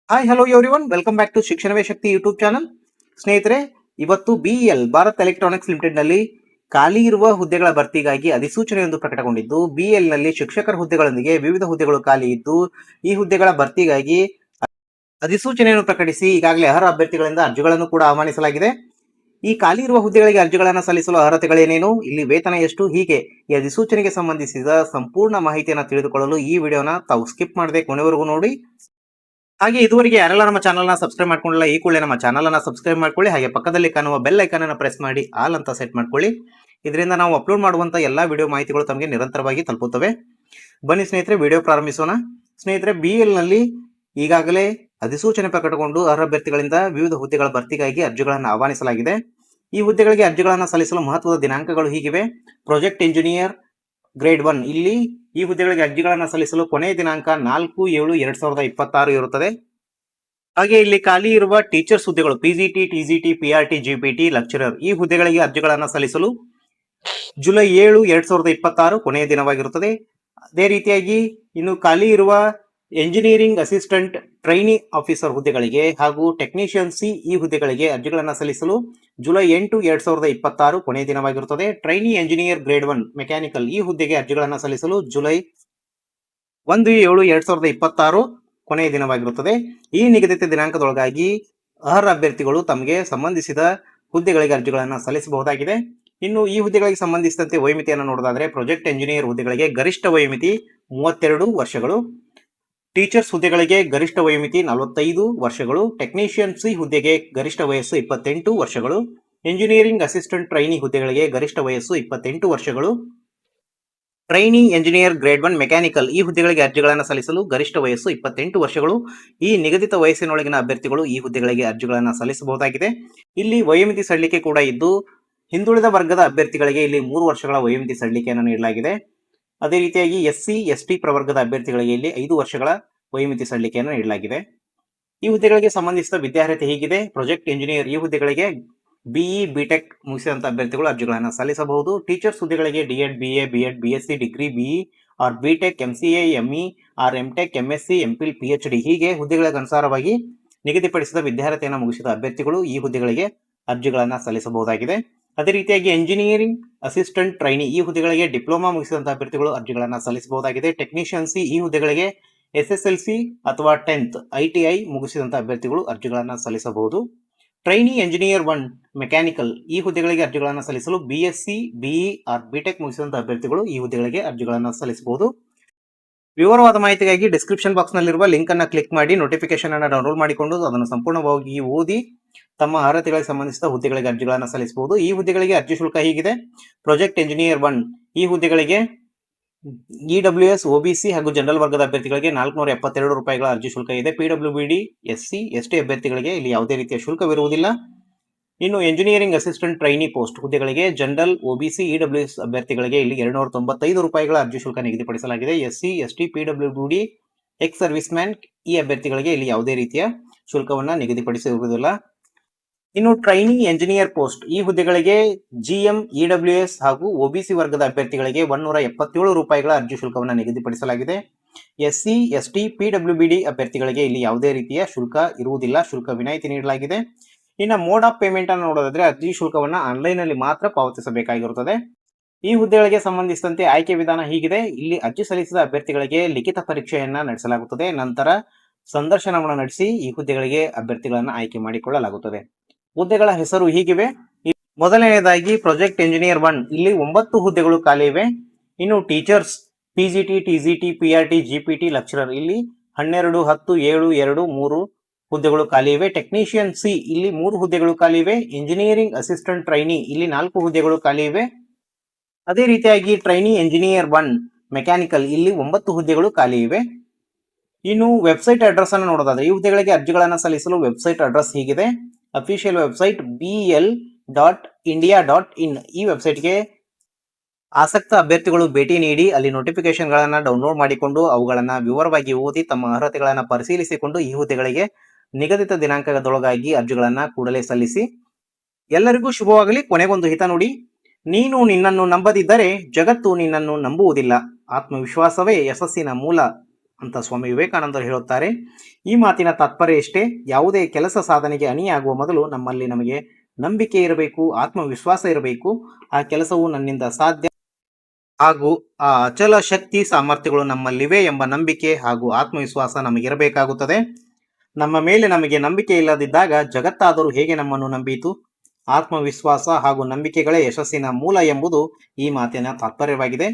Hi hello everyone, welcome back to Shikshanave Shakti YouTube channel. ಸ್ನೇಹಿತರೆ, ಇವತ್ತು BEL Bharat electronics limited ನಲ್ಲಿ ಖಾಲಿ ಇರುವ ಹುದ್ದೆಗಳ ಭರ್ತಿಗಾಗಿ ಅಧಿಸೂಚನೆಯೊಂದು ಪ್ರಕಟಗೊಂಡಿದ್ದು, BEL ನಲ್ಲಿ ಶಿಕ್ಷಕರ ಹುದ್ದೆಗಳೊಂದಿಗೆ ವಿವಿಧ ಹುದ್ದೆಗಳು ಖಾಲಿ ಇದ್ದು, ಈ ಹುದ್ದೆಗಳ ಭರ್ತಿಗಾಗಿ ಅಧಿಸೂಚನೆಯನ್ನು ಪ್ರಕಟಿಸಿ ಈಗಾಗಲೇ ಅರ್ಹ ಅಭ್ಯರ್ಥಿಗಳಿಂದ ಅರ್ಜಿಗಳನ್ನು ಕೂಡ ಆಹ್ವಾನಿಸಲಾಗಿದೆ. ಈ ಖಾಲಿ ಇರುವ ಹುದ್ದೆಗಳಿಗೆ ಅರ್ಜಿಗಳನ್ನು ಸಲ್ಲಿಸಲು ಅರ್ಹತೆಗಳೇನೇನು, ಇಲ್ಲಿ ವೇತನ ಎಷ್ಟು, ಹೀಗೆ ಈ ಅಧಿಸೂಚನೆಗೆ ಸಂಬಂಧಿಸಿದ ಸಂಪೂರ್ಣ ಮಾಹಿತಿಯನ್ನು ತಿಳಿದುಕೊಳ್ಳಲು ಈ ವಿಡಿಯೋನ ತಾವು ಸ್ಕಿಪ್ ಮಾಡದೆ ಕೊನೆವರೆಗೂ ನೋಡಿ. ಹಾಗೆ ಇದುವರೆಗೆ ಯಾರೆಲ್ಲ ನಮ್ಮ ಚಾನಲ್ನ ಸಬ್ಸ್ಕ್ರೈಬ್ ಮಾಡ್ಕೊಂಡಿಲ್ಲ, ಈ ಕೂಡಲೇ ನಮ್ಮ ಚಾನಲನ್ನು ಸಬ್ಸ್ಕ್ರೈಬ್ ಮಾಡ್ಕೊಳ್ಳಿ. ಹಾಗೆ ಪಕ್ಕದಲ್ಲಿ ಕಾಣುವ ಬೆಲ್ ಐಕಾನ್ ಅನ್ನು ಪ್ರೆಸ್ ಮಾಡಿ ಆಲ್ ಅಂತ ಸೆಟ್ ಮಾಡ್ಕೊಳ್ಳಿ. ಇದರಿಂದ ನಾವು ಅಪ್ಲೋಡ್ ಮಾಡುವಂತ ಎಲ್ಲಾ ವಿಡಿಯೋ ಮಾಹಿತಿಗಳು ತಮಗೆ ನಿರಂತರವಾಗಿ ತಲುಪುತ್ತವೆ. ಬನ್ನಿ ಸ್ನೇಹಿತರೆ, ವಿಡಿಯೋ ಪ್ರಾರಂಭಿಸೋಣ. ಸ್ನೇಹಿತರೆ, BEL ನಲ್ಲಿ ಈಗಾಗಲೇ ಅಧಿಸೂಚನೆ ಪ್ರಕಟಗೊಂಡು ಅರ್ಹ ಅಭ್ಯರ್ಥಿಗಳಿಂದ ವಿವಿಧ ಹುದ್ದೆಗಳ ಭರ್ತಿಗಾಗಿ ಅರ್ಜಿಗಳನ್ನು ಆಹ್ವಾನಿಸಲಾಗಿದೆ. ಈ ಹುದ್ದೆಗಳಿಗೆ ಅರ್ಜಿಗಳನ್ನು ಸಲ್ಲಿಸಲು ಮಹತ್ವದ ದಿನಾಂಕಗಳು ಹೀಗಿವೆ. ಪ್ರಾಜೆಕ್ಟ್ ಇಂಜಿನಿಯರ್ ಗ್ರೇಡ್ 1 ಇಲ್ಲಿ ಈ ಹುದ್ದೆಗಳಿಗೆ ಅರ್ಜಿಗಳನ್ನು ಸಲ್ಲಿಸಲು ಕೊನೆಯ ದಿನಾಂಕ 4/7/2026 ಇರುತ್ತದೆ. ಹಾಗೆ ಇಲ್ಲಿ ಖಾಲಿ ಇರುವ ಟೀಚರ್ಸ್ ಹುದ್ದೆಗಳು PGT, TGT, PRT, GPT, lecturer ಈ ಹುದ್ದೆಗಳಿಗೆ ಅರ್ಜಿಗಳನ್ನು ಸಲ್ಲಿಸಲು ಜುಲೈ 7, 2026 ಕೊನೆಯ ದಿನವಾಗಿರುತ್ತದೆ. ಅದೇ ರೀತಿಯಾಗಿ ಇನ್ನು ಖಾಲಿ ಇರುವ ಎಂಜಿನಿಯರಿಂಗ್ ಅಸಿಸ್ಟೆಂಟ್ ಟ್ರೈನಿ ಆಫೀಸರ್ ಹುದ್ದೆಗಳಿಗೆ ಹಾಗೂ ಟೆಕ್ನಿಷಿಯನ್ ಸಿ ಈ ಹುದ್ದೆಗಳಿಗೆ ಅರ್ಜಿಗಳನ್ನು ಸಲ್ಲಿಸಲು ಜುಲೈ 8, 2026 ಕೊನೆಯ ದಿನವಾಗಿರುತ್ತದೆ. ಟ್ರೈನಿ ಎಂಜಿನಿಯರ್ ಗ್ರೇಡ್ 1 ಮೆಕ್ಯಾನಿಕಲ್ ಈ ಹುದ್ದೆಗೆ ಅರ್ಜಿಗಳನ್ನು ಸಲ್ಲಿಸಲು ಜುಲೈ 1/7, 2026 ಕೊನೆಯ ದಿನವಾಗಿರುತ್ತದೆ. ಈ ನಿಗದಿತ ದಿನಾಂಕದೊಳಗಾಗಿ ಅರ್ಹ ಅಭ್ಯರ್ಥಿಗಳು ತಮಗೆ ಸಂಬಂಧಿಸಿದ ಹುದ್ದೆಗಳಿಗೆ ಅರ್ಜಿಗಳನ್ನು ಸಲ್ಲಿಸಬಹುದಾಗಿದೆ. ಇನ್ನು ಈ ಹುದ್ದೆಗಳಿಗೆ ಸಂಬಂಧಿಸಿದಂತೆ ವಯೋಮಿತಿಯನ್ನು ನೋಡೋದಾದ್ರೆ, ಪ್ರಾಜೆಕ್ಟ್ ಎಂಜಿನಿಯರ್ ಹುದ್ದೆಗಳಿಗೆ ಗರಿಷ್ಠ ವಯೋಮಿತಿ 32 ವರ್ಷಗಳು, ಟೀಚರ್ಸ್ ಹುದ್ದೆಗಳಿಗೆ ಗರಿಷ್ಠ ವಯೋಮಿತಿ 45 ವರ್ಷಗಳು, ಟೆಕ್ನಿಷಿಯನ್ ಸಿ ಹುದ್ದೆಗೆ ಗರಿಷ್ಠ ವಯಸ್ಸು 28 ವರ್ಷಗಳು, ಎಂಜಿನಿಯರಿಂಗ್ ಅಸಿಸ್ಟೆಂಟ್ ಟ್ರೈನಿ ಹುದ್ದೆಗಳಿಗೆ ಗರಿಷ್ಠ ವಯಸ್ಸು 28 ವರ್ಷಗಳು, ಟ್ರೈನಿ ಎಂಜಿನಿಯರ್ ಗ್ರೇಡ್ 1 ಮೆಕ್ಯಾನಿಕಲ್ ಈ ಹುದ್ದೆಗಳಿಗೆ ಅರ್ಜಿಗಳನ್ನು ಸಲ್ಲಿಸಲು ಗರಿಷ್ಠ ವಯಸ್ಸು 28 ವರ್ಷಗಳು. ಈ ನಿಗದಿತ ವಯಸ್ಸಿನೊಳಗಿನ ಅಭ್ಯರ್ಥಿಗಳು ಈ ಹುದ್ದೆಗಳಿಗೆ ಅರ್ಜಿಗಳನ್ನು ಸಲ್ಲಿಸಬಹುದಾಗಿದೆ. ಇಲ್ಲಿ ವಯೋಮಿತಿ ಸಡಿಲಿಕೆ ಕೂಡ ಇದ್ದು, ಹಿಂದುಳಿದ ವರ್ಗದ ಅಭ್ಯರ್ಥಿಗಳಿಗೆ ಇಲ್ಲಿ 3 ವರ್ಷಗಳ ವಯೋಮಿತಿ ಸಡಿಲಿಕೆಯನ್ನು ನೀಡಲಾಗಿದೆ. ಅದೇ ರೀತಿಯಾಗಿ SC, ST ಪ್ರವರ್ಗದ ಅಭ್ಯರ್ಥಿಗಳಿಗೆ ಇಲ್ಲಿ 5 ವರ್ಷಗಳ ವಯೋಮಿತಿ ಸಡಿಲಿಕೆಯನ್ನು ನೀಡಲಾಗಿದೆ. ಈ ಹುದ್ದೆಗಳಿಗೆ ಸಂಬಂಧಿಸಿದ ವಿದ್ಯಾರ್ಹತೆ ಹೀಗಿದೆ. ಪ್ರಾಜೆಕ್ಟ್ ಇಂಜಿನಿಯರ್ ಈ ಹುದ್ದೆಗಳಿಗೆ BE, BTech ಮುಗಿಸಿದಂತ ಅಭ್ಯರ್ಥಿಗಳು ಅರ್ಜಿಗಳನ್ನು ಸಲ್ಲಿಸಬಹುದು. ಟೀಚರ್ಸ್ ಹುದ್ದೆಗಳಿಗೆ DED, BA, BEd, BSc degree, BE or BTech, MCA, ME or MTech, MSc, MPhil, PhD ಹೀಗೆ ಹುದ್ದೆಗಳಿಗೆ ಅನುಸಾರವಾಗಿ ನಿಗದಿಪಡಿಸಿದ ವಿದ್ಯಾರ್ಹತೆಯನ್ನು ಮುಗಿಸಿದ ಅಭ್ಯರ್ಥಿಗಳು ಈ ಹುದ್ದೆಗಳಿಗೆ ಅರ್ಜಿಗಳನ್ನು ಸಲ್ಲಿಸಬಹುದಾಗಿದೆ. ಅದೇ ರೀತಿಯಾಗಿ ಎಂಜಿನಿಯರಿಂಗ್ ಅಸಿಸ್ಟೆಂಟ್ ಟ್ರೈನಿ ಈ ಹುದ್ದೆಗಳಿಗೆ ಡಿಪ್ಲೊಮಾ ಮುಗಿಸಿದಂತಹ ಅಭ್ಯರ್ಥಿಗಳು ಅರ್ಜಿಗಳನ್ನು ಸಲ್ಲಿಸಬಹುದಾಗಿದೆ. ಟೆಕ್ನಿಷಿಯನ್ ಸಿ ಈ ಹುದ್ದೆಗಳಿಗೆ SSLC ಅಥವಾ 10th ITI ಮುಗಿಸಿದಂತಹ ಅಭ್ಯರ್ಥಿಗಳು ಅರ್ಜಿಗಳನ್ನು ಸಲ್ಲಿಸಬಹುದು. ಟ್ರೈನಿ ಎಂಜಿನಿಯರ್ 1 ಮೆಕ್ಯಾನಿಕಲ್ ಈ ಹುದ್ದೆಗಳಿಗೆ ಅರ್ಜಿಗಳನ್ನು ಸಲ್ಲಿಸಲು BSc, BE ಆರ್ BTech ಮುಗಿಸಿದಂತಹ ಅಭ್ಯರ್ಥಿಗಳು ಈ ಹುದ್ದೆಗಳಿಗೆ ಅರ್ಜಿಗಳನ್ನು ಸಲ್ಲಿಸಬಹುದು. ವಿವರವಾದ ಮಾಹಿತಿಗಾಗಿ ಡಿಸ್ಕ್ರಿಪ್ಷನ್ ಬಾಕ್ಸ್ ನಲ್ಲಿರುವ ಲಿಂಕ್ ಅನ್ನು ಕ್ಲಿಕ್ ಮಾಡಿ ನೋಟಿಫಿಕೇಶನ್ ಅನ್ನು ಡೌನ್ಲೋಡ್ ಮಾಡಿಕೊಂಡು ಅದನ್ನು ಸಂಪೂರ್ಣವಾಗಿ ಓದಿ ತಮ್ಮ ಅರ್ಹತೆಗಳಿಗೆ ಸಂಬಂಧಿಸಿದ ಹುದ್ದೆಗಳಿಗೆ ಅರ್ಜಿಗಳನ್ನು ಸಲ್ಲಿಸಬಹುದು. ಈ ಹುದ್ದೆಗಳಿಗೆ ಅರ್ಜಿ ಶುಲ್ಕ ಹೀಗಿದೆ. ಪ್ರಾಜೆಕ್ಟ್ ಇಂಜಿನಿಯರ್ 1 ಈ ಹುದ್ದೆಗಳಿಗೆ EWS, OBC ಹಾಗೂ ಜನರಲ್ ವರ್ಗದ ಅಭ್ಯರ್ಥಿಗಳಿಗೆ 472 ರೂಪಾಯಿಗಳ ಅರ್ಜಿ ಶುಲ್ಕ ಇದೆ. PWBD, SC, ST ಅಭ್ಯರ್ಥಿಗಳಿಗೆ ಇಲ್ಲಿ ಯಾವುದೇ ರೀತಿಯ ಶುಲ್ಕವಿರುವುದಿಲ್ಲ. ಇನ್ನು ಎಂಜಿನಿಯರಿಂಗ್ ಅಸಿಸ್ಟೆಂಟ್ ಟ್ರೈನಿ ಪೋಸ್ಟ್ ಹುದ್ದೆಗಳಿಗೆ ಜನರಲ್, OBC, EWS ಅಭ್ಯರ್ಥಿಗಳಿಗೆ ಇಲ್ಲಿ 295 ರೂಪಾಯಿಗಳ ಅರ್ಜಿ ಶುಲ್ಕ ನಿಗದಿಪಡಿಸಲಾಗಿದೆ. SC, ST, PWBD, ex service man ಈ ಅಭ್ಯರ್ಥಿಗಳಿಗೆ ಇಲ್ಲಿ ಯಾವುದೇ ರೀತಿಯ ಶುಲ್ಕವನ್ನ ನಿಗದಿಪಡಿಸಿರುವುದಿಲ್ಲ. ಇನ್ನು ಟ್ರೈನಿ ಎಂಜಿನಿಯರ್ ಪೋಸ್ಟ್ ಈ ಹುದ್ದೆಗಳಿಗೆ GM, EWS ಹಾಗೂ OBC ವರ್ಗದ ಅಭ್ಯರ್ಥಿಗಳಿಗೆ 177 ರೂಪಾಯಿಗಳ ಅರ್ಜಿ ಶುಲ್ಕವನ್ನು ನಿಗದಿಪಡಿಸಲಾಗಿದೆ. SC, ST, PWBD ಅಭ್ಯರ್ಥಿಗಳಿಗೆ ಇಲ್ಲಿ ಯಾವುದೇ ರೀತಿಯ ಶುಲ್ಕ ಇರುವುದಿಲ್ಲ, ಶುಲ್ಕ ವಿನಾಯಿತಿ ನೀಡಲಾಗಿದೆ. ಇನ್ನು ಮೋಡ್ ಆಫ್ ಪೇಮೆಂಟ್ ಅನ್ನು ನೋಡೋದಾದ್ರೆ ಅರ್ಜಿ ಶುಲ್ಕವನ್ನ ಆನ್ಲೈನ್ ನಲ್ಲಿ ಮಾತ್ರ ಪಾವತಿಸಬೇಕಾಗಿರುತ್ತದೆ. ಈ ಹುದ್ದೆಗಳಿಗೆ ಸಂಬಂಧಿಸಿದಂತೆ ಆಯ್ಕೆ ವಿಧಾನ ಹೀಗಿದೆ. ಇಲ್ಲಿ ಅರ್ಜಿ ಸಲ್ಲಿಸಿದ ಅಭ್ಯರ್ಥಿಗಳಿಗೆ ಲಿಖಿತ ಪರೀಕ್ಷೆಯನ್ನ ನಡೆಸಲಾಗುತ್ತದೆ. ನಂತರ ಸಂದರ್ಶನವನ್ನು ನಡೆಸಿ ಈ ಹುದ್ದೆಗಳಿಗೆ ಅಭ್ಯರ್ಥಿಗಳನ್ನ ಆಯ್ಕೆ ಮಾಡಿಕೊಳ್ಳಲಾಗುತ್ತದೆ. ಹುದ್ದೆಗಳ ಹೆಸರು ಹೀಗಿವೆ. ಮೊದಲನೆಯದಾಗಿ ಪ್ರಾಜೆಕ್ಟ್ ಇಂಜಿನಿಯರ್ 1 ಇಲ್ಲಿ 9 ಹುದ್ದೆಗಳು ಖಾಲಿ ಇವೆ. ಇನ್ನು teachers PGT, TGT, PRT, GPT, lecturer ಇಲ್ಲಿ 12, 10, 7, 2, 3 ಹುದ್ದೆಗಳು ಖಾಲಿ ಇವೆ. ಟೆಕ್ನಿಷಿಯನ್ ಸಿ ಇಲ್ಲಿ 3 ಹುದ್ದೆಗಳು ಖಾಲಿ ಇವೆ. ಇಂಜಿನಿಯರಿಂಗ್ ಅಸಿಸ್ಟೆಂಟ್ ಟ್ರೈನಿ ಇಲ್ಲಿ 4 ಹುದ್ದೆಗಳು ಖಾಲಿ ಇವೆ. ಅದೇ ರೀತಿಯಾಗಿ ಟ್ರೈನಿ ಎಂಜಿನಿಯರ್ 1 ಮೆಕ್ಯಾನಿಕಲ್ ಇಲ್ಲಿ 9 ಹುದ್ದೆಗಳು ಖಾಲಿ ಇವೆ. ಇನ್ನು ವೆಬ್ಸೈಟ್ ಅಡ್ರೆಸ್ ಅನ್ನು ನೋಡೋದಾದ್ರೆ ಈ ಹುದ್ದೆಗಳಿಗೆ ಅರ್ಜಿಗಳನ್ನು ಸಲ್ಲಿಸಲು ವೆಬ್ಸೈಟ್ ಅಡ್ರೆಸ್ ಹೀಗಿದೆ. ಅಫಿಷಿಯಲ್ ವೆಬ್ಸೈಟ್ BEL.India.in ಈ ವೆಬ್ಸೈಟ್ಗೆ ಆಸಕ್ತ ಅಭ್ಯರ್ಥಿಗಳು ಭೇಟಿ ನೀಡಿ ಅಲ್ಲಿ ನೋಟಿಫಿಕೇಶನ್ ಗಳನ್ನ ಡೌನ್ಲೋಡ್ ಮಾಡಿಕೊಂಡು ಅವುಗಳನ್ನ ವಿವರವಾಗಿ ಓದಿ ತಮ್ಮ ಅರ್ಹತೆಗಳನ್ನ ಪರಿಶೀಲಿಸಿಕೊಂಡು ಈ ಹುದ್ದೆಗಳಿಗೆ ನಿಗದಿತ ದಿನಾಂಕದೊಳಗಾಗಿ ಅರ್ಜಿಗಳನ್ನ ಕೂಡಲೇ ಸಲ್ಲಿಸಿ. ಎಲ್ಲರಿಗೂ ಶುಭವಾಗಲಿ. ಕೊನೆಗೊಂದು ಹಿತ ನುಡಿ: ನೀನು ನಿನ್ನನ್ನು ನಂಬದಿದ್ದರೆ ಜಗತ್ತು ನಿನ್ನನ್ನು ನಂಬುವುದಿಲ್ಲ. ಆತ್ಮವಿಶ್ವಾಸವೇ ಯಶಸ್ಸಿನ ಮೂಲ. ಅಂತ ಸ್ವಾಮಿ ವಿವೇಕಾನಂದರು ಹೇಳುತ್ತಾರೆ. ಈ ಮಾತಿನ ತಾತ್ಪರ್ಯ ಇಷ್ಟೇ: ಯಾವುದೇ ಕೆಲಸ ಸಾಧನೆಗೆ ಅಣಿಯಾಗುವ ಮೊದಲು ನಮಗೆ ನಂಬಿಕೆ ಇರಬೇಕು, ಆತ್ಮವಿಶ್ವಾಸ ಇರಬೇಕು. ಆ ಕೆಲಸವು ನನ್ನಿಂದ ಸಾಧ್ಯ ಹಾಗೂ ಆ ಅಚಲ ಶಕ್ತಿ ಸಾಮರ್ಥ್ಯಗಳು ನಮ್ಮಲ್ಲಿವೆ ಎಂಬ ನಂಬಿಕೆ ಹಾಗೂ ಆತ್ಮವಿಶ್ವಾಸ ನಮಗಿರಬೇಕಾಗುತ್ತದೆ. ನಮ್ಮ ಮೇಲೆ ನಮಗೆ ನಂಬಿಕೆ ಇಲ್ಲದಿದ್ದಾಗ ಜಗತ್ತಾದರೂ ಹೇಗೆ ನಮ್ಮನ್ನು ನಂಬೀತು? ಆತ್ಮವಿಶ್ವಾಸ ಹಾಗೂ ನಂಬಿಕೆಗಳೇ ಯಶಸ್ಸಿನ ಮೂಲ ಎಂಬುದು ಈ ಮಾತಿನ ತಾತ್ಪರ್ಯವಾಗಿದೆ.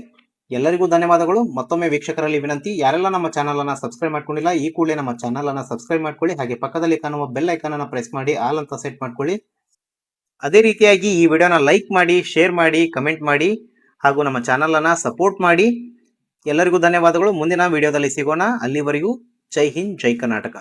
ಎಲ್ಲರಿಗೂ ಧನ್ಯವಾದಗಳು. ಮತ್ತೊಮ್ಮೆ ವೀಕ್ಷಕರಲ್ಲಿ ವಿನಂತಿ, ಯಾರೆಲ್ಲ ನಮ್ಮ ಚಾನಲ್ ಅನ್ನ ಸಬ್ಸ್ಕ್ರೈಬ್ ಮಾಡ್ಕೊಂಡಿಲ್ಲ ಈ ಕೂಡಲೇ ನಮ್ಮ ಚಾನಲ್ ಅನ್ನ ಸಬ್ಸ್ಕ್ರೈಬ್ ಮಾಡ್ಕೊಳ್ಳಿ. ಹಾಗೆ ಪಕ್ಕದಲ್ಲಿ ಕಾಣುವ ಬೆಲ್ ಐಕಾನ್ ಅನ್ನ ಪ್ರೆಸ್ ಮಾಡಿ ಆಲ್ ಅಂತ ಸೆಟ್ ಮಾಡ್ಕೊಳ್ಳಿ. ಅದೇ ರೀತಿಯಾಗಿ ಈ ವಿಡಿಯೋನ ಲೈಕ್ ಮಾಡಿ, ಶೇರ್ ಮಾಡಿ, ಕಮೆಂಟ್ ಮಾಡಿ ಹಾಗೂ ನಮ್ಮ ಚಾನಲ್ ಅನ್ನ ಸಪೋರ್ಟ್ ಮಾಡಿ. ಎಲ್ಲರಿಗೂ ಧನ್ಯವಾದಗಳು. ಮುಂದಿನ ವಿಡಿಯೋದಲ್ಲಿ ಸಿಗೋಣ. ಅಲ್ಲಿವರೆಗೂ ಜೈ ಹಿಂದ್, ಜೈ ಕರ್ನಾಟಕ.